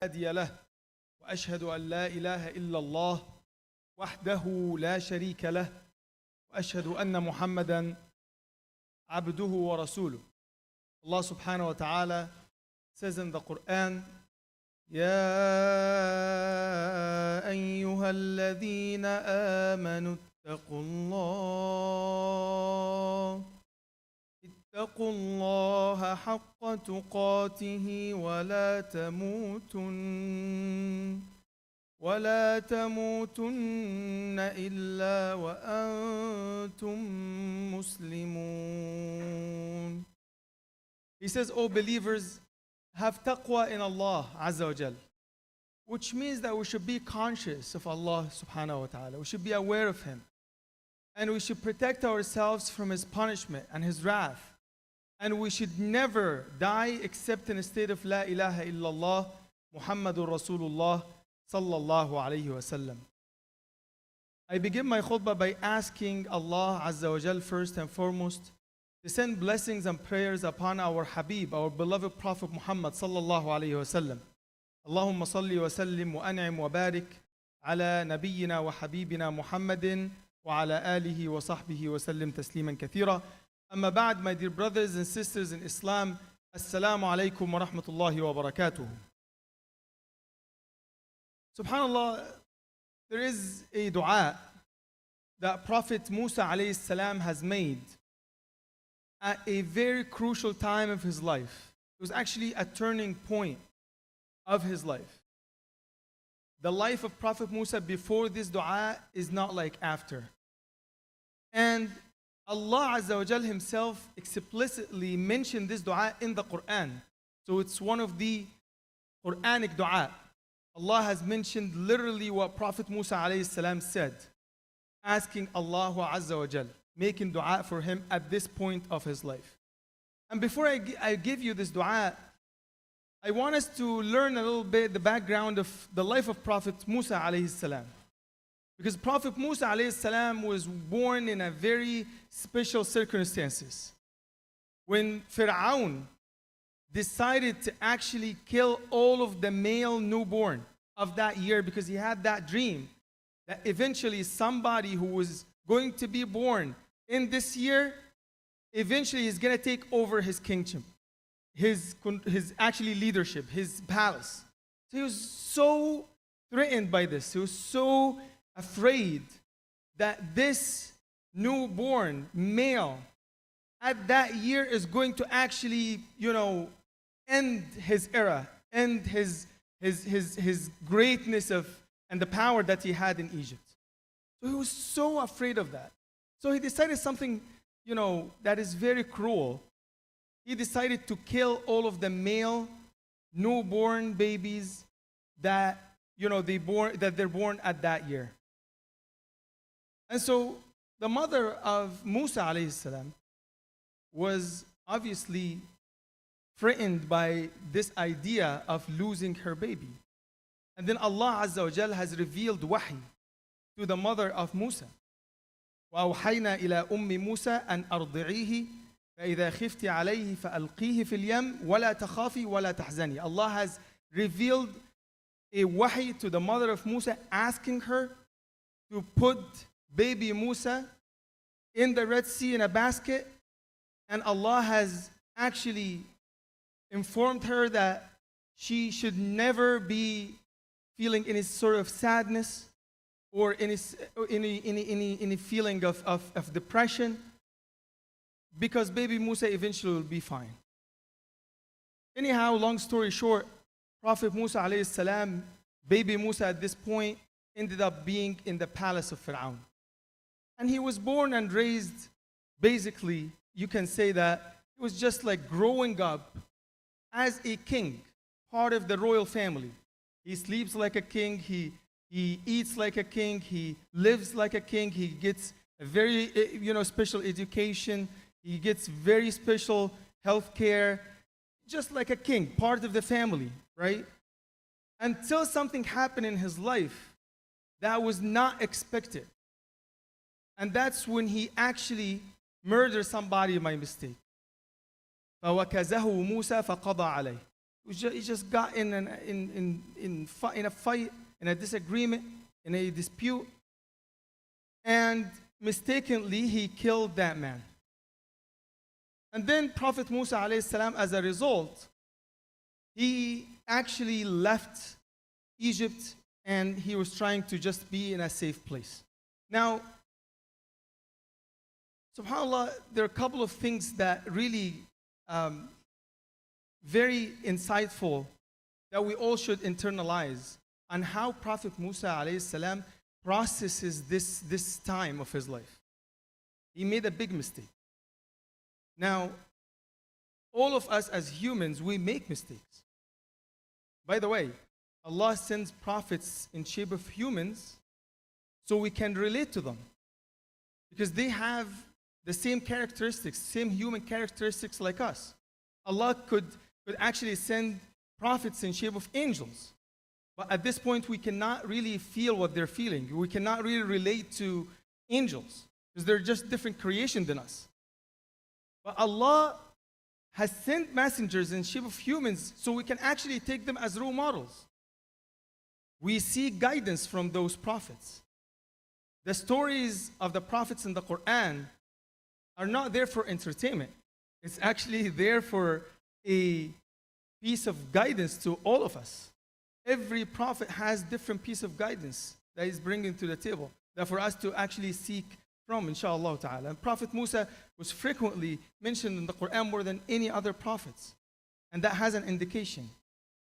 هادي له وأشهد أن لا إله إلا الله وحده لا شريك له وأشهد أن محمدا عبده ورسوله. Allah subhanahu wa ta'ala says in the Quran, يا أيها الذين آمنوا اتقوا الله حق تقاته ولا تموتن إلا وأنتم مسلمون. He says, O believers, have taqwa in Allah Azza wa Jal, which means that we should be conscious of Allah subhanahu wa ta'ala. We should be aware of Him. And we should protect ourselves from His punishment and His wrath. And we should never die except in a state of La ilaha illallah Muhammadur Rasulullah sallallahu alayhi wa sallam. I begin my khutbah by asking Allah Azza wa Jal first and foremost to send blessings and prayers upon our Habib, our beloved Prophet Muhammad sallallahu alayhi wa sallam. Allahumma salli wa sallim wa an'im wa barik ala nabiyyina wa habibina Muhammadin wa ala alihi wa sahbihi wa sallim tasliman kathira. Amma ba'd, my dear brothers and sisters in Islam, Assalamu alaikum wa rahmatullahi wa barakatuh. Subhanallah, there is a dua that Prophet Musa alayhi salam has made at a very crucial time of his life. It was actually a turning point of his life. The life of Prophet Musa before this dua is not like after. And Allah Azza wa Jal Himself explicitly mentioned this dua in the Quran. So it's one of the Quranic dua. Allah has mentioned literally what Prophet Musa alayhi salam said, asking Allah Azza wa Jal, making dua for him at this point of his life. And before I give you this dua, I want us to learn a little bit the background of the life of Prophet Musa alayhi salam. Because Prophet Musa alayhi salam was born in a very special circumstances. When Fir'aun decided to actually kill all of the male newborn of that year, because he had that dream that eventually somebody who was going to be born in this year, eventually is going to take over his kingdom, his actually leadership, his palace. So he was so threatened by this. He was so afraid that this newborn male at that year is going to actually, end his era, end his greatness and the power that he had in Egypt. So he was so afraid of that. So he decided something, that is very cruel. He decided to kill all of the male newborn babies that, they're born at that year. And so the mother of Musa alayhi salam was obviously threatened by this idea of losing her baby. And then Allah Azza wa Jal has revealed wahi to the mother of Musa. وأوحينا إلى أم موسى أن أرضعيه فإذا خفت عليه فألقيه في اليم ولا تخافي ولا تحزني. Allah has revealed a wahi to the mother of Musa, asking her to put baby Musa in the Red Sea in a basket. And Allah has actually informed her that she should never be feeling any sort of sadness or any feeling of depression, because baby Musa eventually will be fine. Anyhow, long story short, Prophet Musa alayhi salam, baby Musa at this point ended up being in the palace of Fir'aun. And he was born and raised, basically, you can say that it was just like growing up as a king, part of the royal family. He sleeps like a king, he eats like a king, he lives like a king, he gets a very special education, he gets very special health care, just like a king, part of the family, right? Until something happened in his life that was not expected. And that's when he actually murdered somebody by mistake. فَوَكَزَهُ مُوسَى فَقَضَى عَلَيْهِ. He just got in a fight, in a disagreement, in a dispute, and mistakenly he killed that man. And then Prophet Musa alayhi salam, as a result, he actually left Egypt and he was trying to just be in a safe place. Now, subhanAllah, there are a couple of things that really very insightful that we all should internalize on how Prophet Musa alayhi salam processes this time of his life. He made a big mistake. Now, all of us as humans, we make mistakes. By the way, Allah sends prophets in shape of humans so we can relate to them. Because they have the same characteristics, same human characteristics like us. Allah could actually send prophets in shape of angels. But at this point, we cannot really feel what they're feeling. We cannot really relate to angels because they're just different creation than us. But Allah has sent messengers in shape of humans so we can actually take them as role models. We see guidance from those prophets. The stories of the prophets in the Quran are not there for entertainment. It's actually there for a piece of guidance to all of us. Every prophet has different piece of guidance that he's bringing to the table that for us to actually seek from, inshallah ta'ala. And Prophet Musa was frequently mentioned in the Quran more than any other prophets. And that has an indication.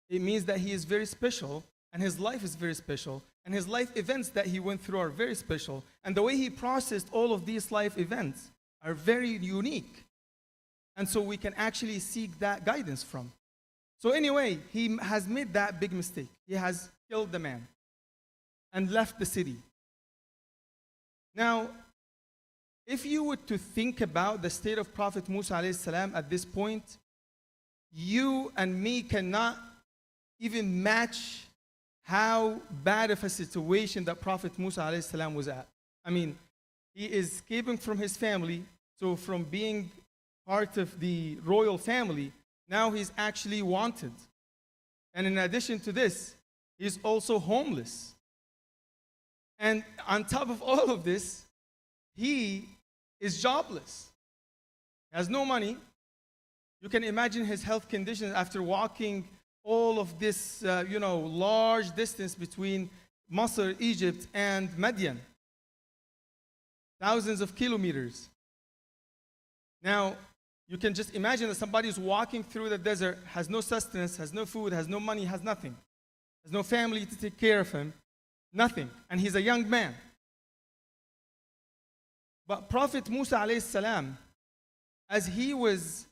It means that he is very special and his life is very special and his life events that he went through are very special. And the way he processed all of these life events are very unique. And so we can actually seek that guidance from. So anyway, he has made that big mistake. He has killed the man and left the city. Now, if you were to think about the state of Prophet Musa alayhi salam at this point, you and me cannot even match how bad of a situation that Prophet Musa alayhi salam was at. I mean, he is escaping from his family, so from being part of the royal family, now he's actually wanted. And in addition to this, he's also homeless. And on top of all of this, he is jobless. He has no money. You can imagine his health conditions after walking all of this, large distance between Masr, Egypt, and Madian. Thousands of kilometers. Now, you can just imagine that somebody is walking through the desert, has no sustenance, has no food, has no money, has nothing. Has no family to take care of him. Nothing. And he's a young man. But Prophet Musa alayhi salam, as he was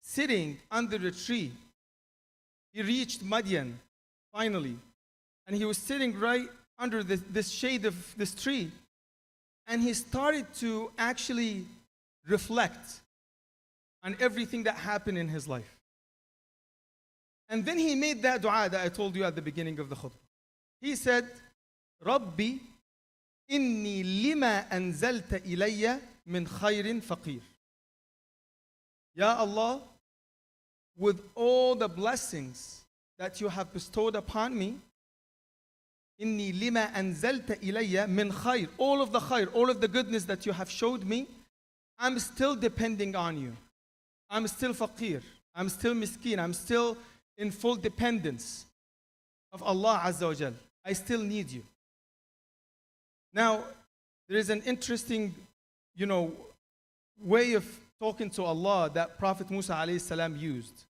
sitting under a tree, he reached Madian, finally. And he was sitting right under this shade of this tree. And he started to actually reflect on everything that happened in his life. And then he made that dua that I told you at the beginning of the khutbah. He said, Rabbi, inni lima anzalta ilayya min khayrin faqir. Ya Allah, with all the blessings that you have bestowed upon me, inni lima anzalta ilayya min khayr, all of the khayr, all of the goodness that you have showed me, I'm still depending on you. I'm still faqir. I'm still miskin. I'm still in full dependence of Allah Azza wa Jal. I still need you. Now, there is an interesting, way of talking to Allah that Prophet Musa alayhi salam used.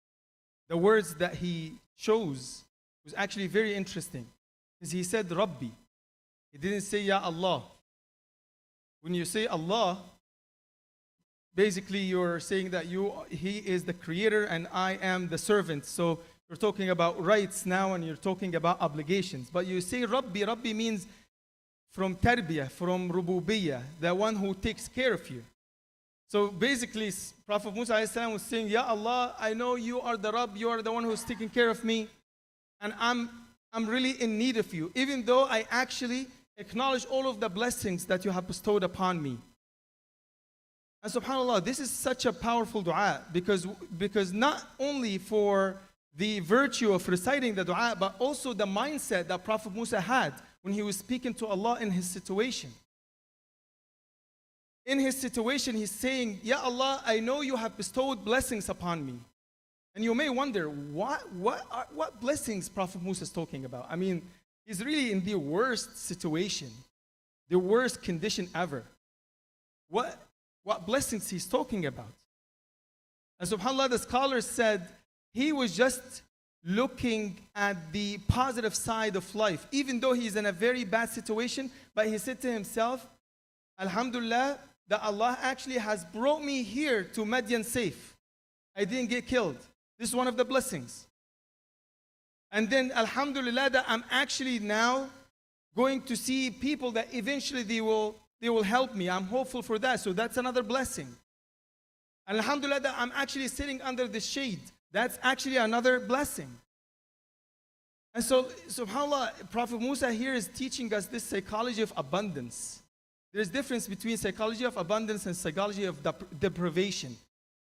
The words that he chose was actually very interesting. Because he said, Rabbi. He didn't say, Ya Allah. When you say Allah, basically, you're saying that He is the creator and I am the servant. So you're talking about rights now and you're talking about obligations. But you say Rabbi. Rabbi means from tarbiyah, from rububiyyah, the one who takes care of you. So basically, Prophet Musa alayhi salam was saying, Ya Allah, I know you are the Rabb, you are the one who's taking care of me. And I'm really in need of you, even though I actually acknowledge all of the blessings that you have bestowed upon me. And subhanAllah, this is such a powerful dua because not only for the virtue of reciting the dua, but also the mindset that Prophet Musa had when he was speaking to Allah in his situation. In his situation, he's saying, Ya Allah, I know you have bestowed blessings upon me. And you may wonder, what blessings Prophet Musa is talking about? I mean, he's really in the worst situation, the worst condition ever. What blessings he's talking about? And subhanAllah, the scholars said, he was just looking at the positive side of life. Even though he's in a very bad situation, but he said to himself, Alhamdulillah, that Allah actually has brought me here to Madian safe. I didn't get killed. This is one of the blessings. And then, Alhamdulillah, that I'm actually now going to see people that eventually they will help me. I'm hopeful for that. So that's another blessing. And Alhamdulillah, that I'm actually sitting under the shade. That's actually another blessing. And so, subhanAllah, Prophet Musa here is teaching us this psychology of abundance. There's a difference between psychology of abundance and psychology of deprivation.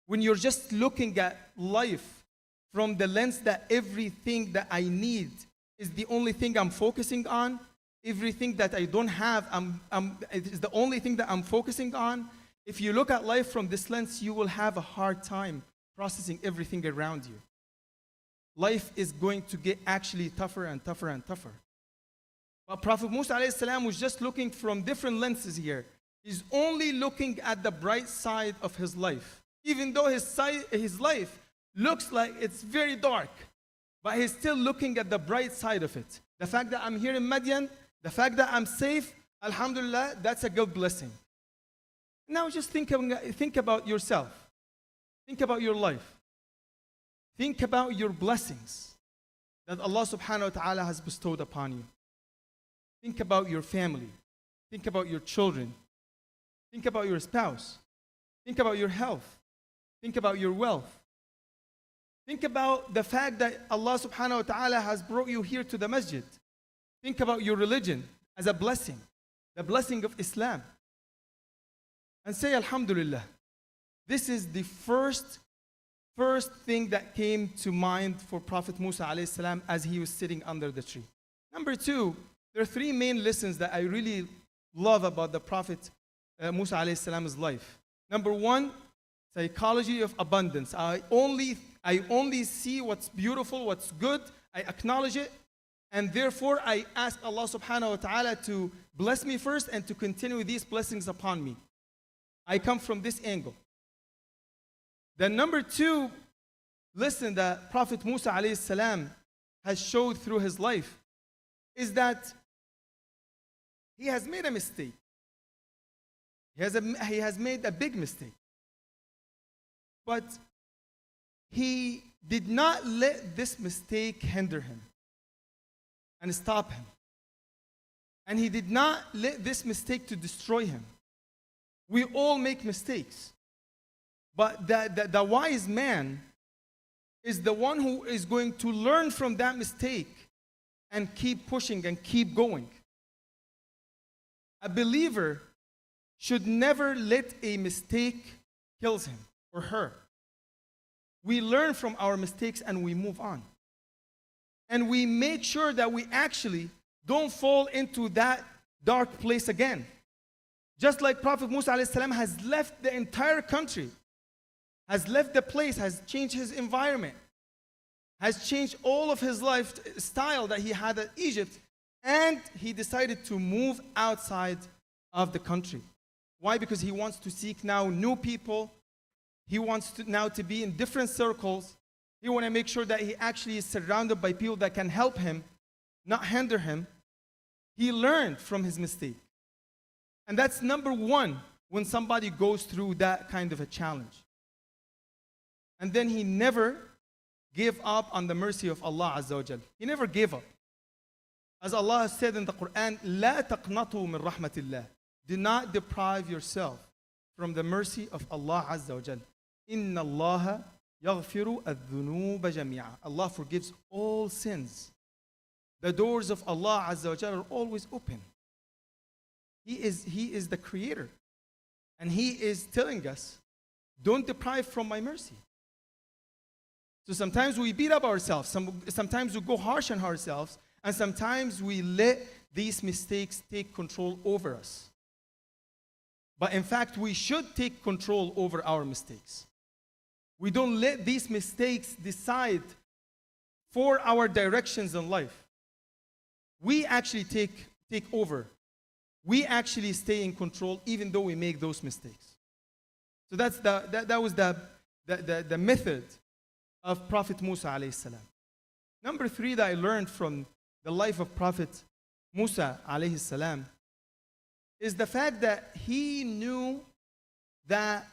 When you're just looking at life from the lens that everything that I need is the only thing I'm focusing on, everything that I don't have it is the only thing that I'm focusing on. If you look at life from this lens, you will have a hard time processing everything around you. Life is going to get actually tougher and tougher and tougher. But Prophet Musa ﷺ was just looking from different lenses here. He's only looking at the bright side of his life. Even though his life looks like it's very dark, but he's still looking at the bright side of it. The fact that I'm here in Madian, the fact that I'm safe, Alhamdulillah, that's a good blessing. Now just think about yourself. Think about your life. Think about your blessings that Allah subhanahu wa ta'ala has bestowed upon you. Think about your family. Think about your children. Think about your spouse. Think about your health. Think about your wealth. Think about the fact that Allah subhanahu wa ta'ala has brought you here to the masjid. Think about your religion as a blessing, the blessing of Islam. And say, Alhamdulillah. This is the first thing that came to mind for Prophet Musa alayhi salam as he was sitting under the tree. Number two, there are three main lessons that I really love about the Prophet Musa alayhi salam's life. Number one, psychology of abundance. I only see what's beautiful, what's good. I acknowledge it. And therefore, I ask Allah subhanahu wa ta'ala to bless me first and to continue these blessings upon me. I come from this angle. Then number two, listen, that Prophet Musa alayhi salam has showed through his life is that he has made a mistake. He has made a big mistake. But he did not let this mistake hinder him and stop him. And he did not let this mistake to destroy him. We all make mistakes. But the wise man is the one who is going to learn from that mistake and keep pushing and keep going. A believer should never let a mistake kill him or her. We learn from our mistakes and we move on. And we make sure that we actually don't fall into that dark place again. Just like Prophet Musa ﷺ has left the entire country, has left the place, has changed his environment, has changed all of his lifestyle that he had at Egypt, and he decided to move outside of the country. Why? Because he wants to seek now new people. He wants to now to be in different circles. He wants to make sure that he actually is surrounded by people that can help him, not hinder him. He learned from his mistake. And that's number one when somebody goes through that kind of a challenge. And then he never gave up on the mercy of Allah Azza wa Jal. He never gave up. As Allah has said in the Quran, لا تقنطوا من رحمة الله. Do not deprive yourself from the mercy of Allah Azza wa Jal. إن الله يغفر الذنوب جميعا. Allah forgives all sins. The doors of Allah Azza wa Jal are always open. He is the creator. And He is telling us, don't deprive from my mercy. So sometimes we beat up ourselves, sometimes we go harsh on ourselves, and sometimes we let these mistakes take control over us. But in fact, we should take control over our mistakes. We don't let these mistakes decide for our directions in life. We actually take over. We actually stay in control even though we make those mistakes. So that was the method of Prophet Musa alayhi salam. Number 3 that I learned from the life of Prophet Musa alayhi salam is the fact that he knew that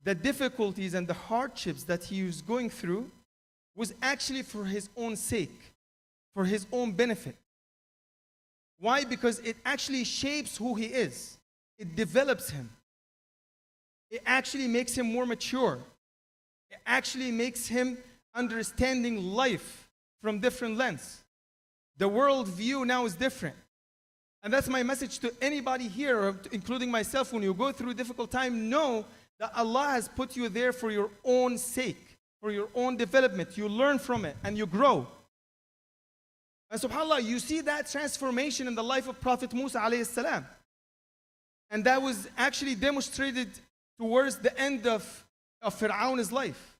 the difficulties and the hardships that he was going through was actually for his own sake, for his own benefit. Why? Because it actually shapes who he is. It develops him. It actually makes him more mature. It actually makes him understanding life from different lens. The world view now is different. And that's my message to anybody here, including myself. When you go through a difficult time, know that Allah has put you there for your own sake, for your own development. You learn from it and you grow. And subhanAllah, you see that transformation in the life of Prophet Musa alayhi salam. And that was actually demonstrated towards the end of Fir'aun's life.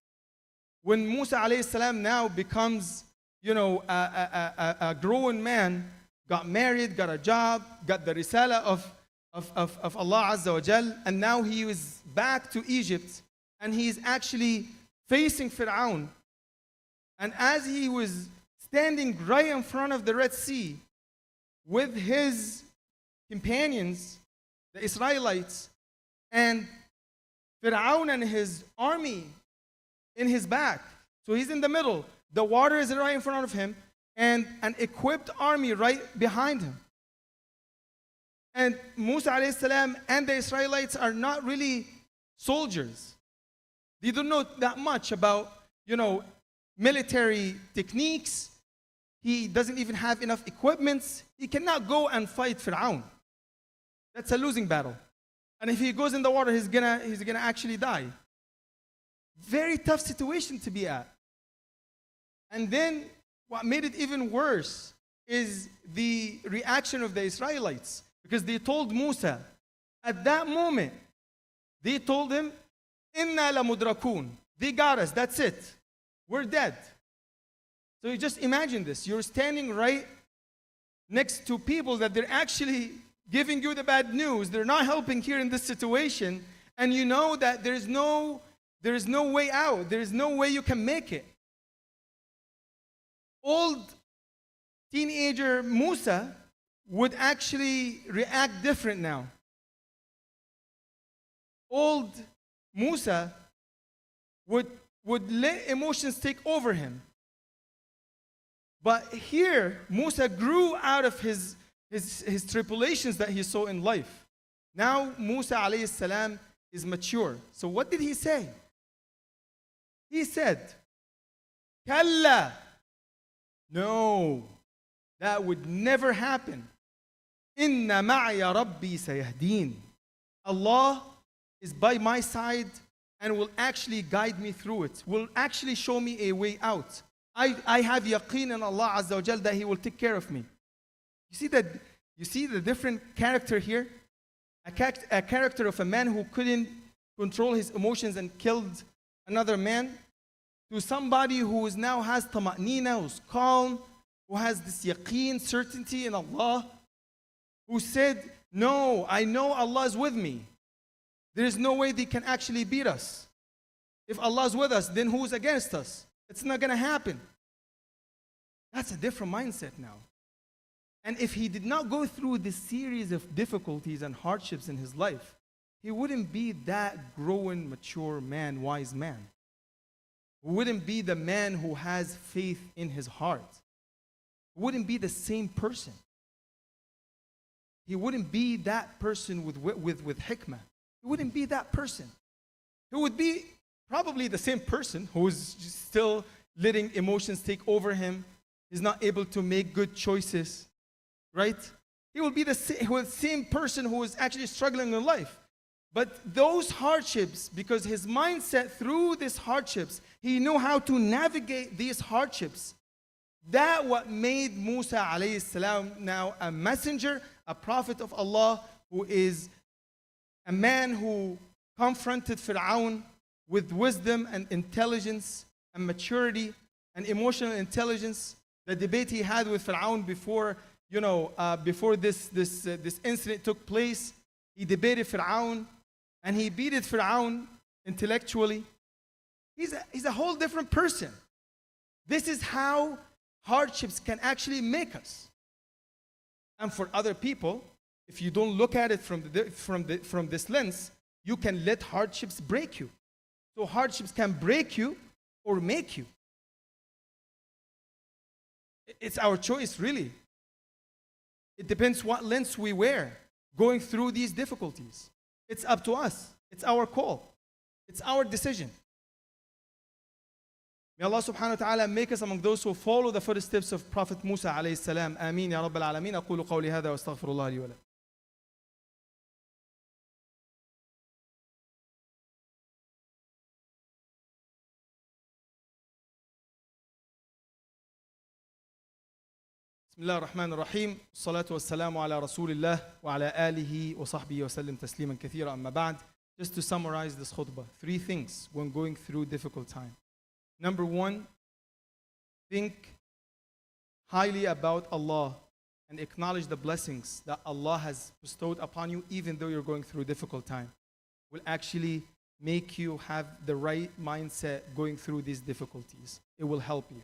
When Musa alayhi salam now becomes, a grown man, got married, got a job, got the risala of Allah Azza wa Jal, and now he was back to Egypt, and he's actually facing Fir'aun. And as he was standing right in front of the Red Sea with his companions, the Israelites, and Fir'aun and his army in his back. So he's in the middle. The water is right in front of him, and an equipped army right behind him. And Musa alayhi salam and the Israelites are not really soldiers. They don't know that much about, military techniques. He doesn't even have enough equipment. He cannot go and fight Fir'aun. That's a losing battle. And if he goes in the water, he's gonna actually die. Very tough situation to be at. And then what made it even worse is the reaction of the Israelites. Because they told Musa, at that moment, they told him, Inna la mudrakun. They got us, that's it. We're dead. So you just imagine this. You're standing right next to people that they're actually giving you the bad news. They're not helping here in this situation. And you know that there is no way out. There is no way you can make it. Old teenager Musa would actually react different now. Old Musa would let emotions take over him. But here, Musa grew out of his tribulations that he saw in life. Now, Musa alayhi salam is mature. So what did he say? He said, Kalla. No, that would never happen. Inna ma'ya rabbi sayahdeen. Allah is by my side and will actually guide me through it, will actually show me a way out. I have yaqeen in Allah Azza wa Jal that He will take care of me. You see the different character here? A character of a man who couldn't control his emotions and killed another man, to somebody who now has tama'nina, who's calm, who has this yaqeen, certainty in Allah, who said, no, I know Allah is with me. There is no way they can actually beat us. If Allah is with us, then who's against us? It's not going to happen. That's a different mindset now. And if he did not go through this series of difficulties and hardships in his life, he wouldn't be that growing, mature man, wise man. He wouldn't be the man who has faith in his heart. He wouldn't be the same person. He wouldn't be that person with hikmah. He wouldn't be that person. He would be probably the same person who is still letting emotions take over him. He's not able to make good choices, right? He will be the same person who is actually struggling in life. But those hardships, because his mindset through these hardships He knew how to navigate these hardships. That what made Musa alayhi salam now a messenger, a prophet of Allah, who is a man who confronted Fir'aun with wisdom and intelligence and maturity and emotional intelligence. The debate he had with Fir'aun before, before this incident took place, he debated Fir'aun and he beat Fir'aun intellectually. He's a whole different person. This is how hardships can actually make us. And for other people, if you don't look at it from this lens, you can let hardships break you. So hardships can break you or make you. It's our choice, really. It depends what lens we wear going through these difficulties. It's up to us. It's our call. It's our decision. May Allah subhanahu wa ta'ala make us among those who follow the footsteps of Prophet Musa alayhi salam. Ameen ya Rabbal Alameen. أقول قولي هذا وأستغفر الله لي ولكم. بسم الله الرحمن الرحيم. الصلاة والسلام على رسول الله وعلى آله وصحبه وسلم تسليما كثيرا. أما بعد. Just to summarize this khutbah, 3 things when going through difficult time. Number 1, think highly about Allah and acknowledge the blessings that Allah has bestowed upon you, even though you're going through a difficult time. Will actually make you have the right mindset going through these difficulties. It will help you.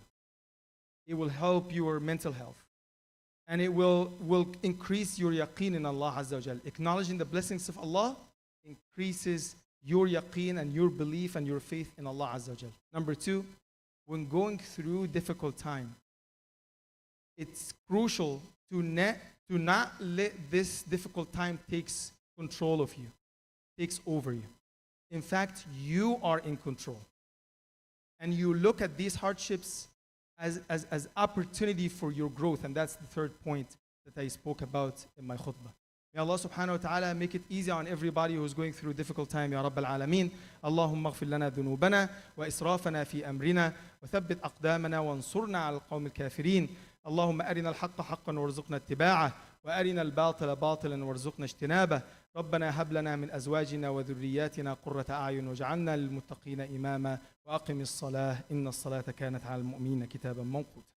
It will help your mental health. And it will increase your yaqeen in Allah Azza wa Jal. Acknowledging the blessings of Allah increases your yaqeen and your belief and your faith in Allah Azza wa Jal. Number 2, when going through difficult time, it's crucial to not let this difficult time takes control of you, takes over you. In fact, you are in control. And you look at these hardships as opportunity for your growth. And that's the 3rd point that I spoke about in my khutbah. May Allah subhanahu wa ta'ala make it easy on everybody who's going through a difficult time. Ya Rabbal Alameen. Allahumma اغفر لنا ذنوبنا وإسرافنا في أمرنا وثبت أقدامنا وانصرنا على القوم الكافرين. اللهم أرنا الحق حقا وارزقنا اتباعه وأرنا الباطل باطلا وارزقنا اجتنابه. ربنا هب لنا من أزواجنا وذرياتنا قرة أعين واجعلنا للمتقين إماما وأقم الصلاة إن الصلاة كانت على المؤمنين كتابا موقوتا.